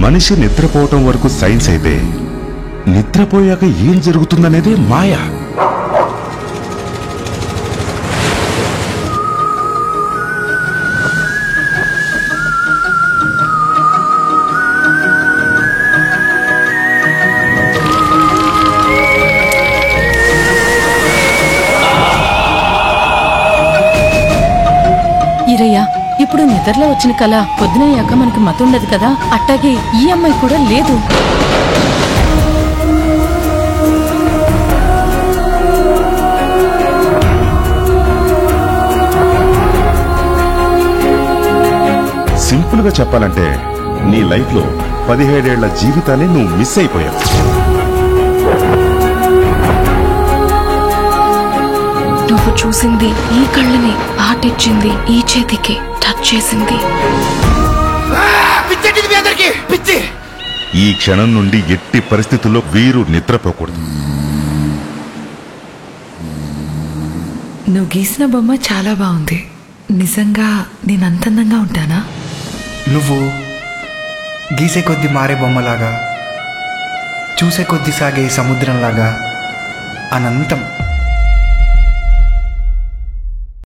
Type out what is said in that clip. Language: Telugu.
మనిషి నిద్రపోవటం వరకు సైన్స్ అయితే నిద్రపోయాక ఏం జరుగుతుందనేదే మాయ. ఈరయ్య, ఇప్పుడు నిద్రలో వచ్చిన కళ పొద్దునయ్యాక మనకి మతుండదు కదా, అట్టాగే ఈ అమ్మాయి కూడా లేదు. సింపుల్ గా చెప్పాలంటే నీ లైఫ్ లో 17 ఏళ్ల జీవితాన్ని నువ్వు మిస్ అయిపోయావు. నువ్వు చూసింది ఈ కళ్ళని, పాటిచ్చింది ఈ చేతికి, టచ్ చేసింది. ఈ క్షణం నుండి ఎట్టి పరిస్థితుల్లో వీరు నిద్రపోకూడదు. నువ్వు గీసిన బొమ్మ చాలా బాగుంది. నిజంగా నేను అంతందంగా ఉంటానా? నువ్వు గీసే కొద్ది మారే బొమ్మలాగా, చూసే కొద్ది సాగే సముద్రంలాగా అనంతం.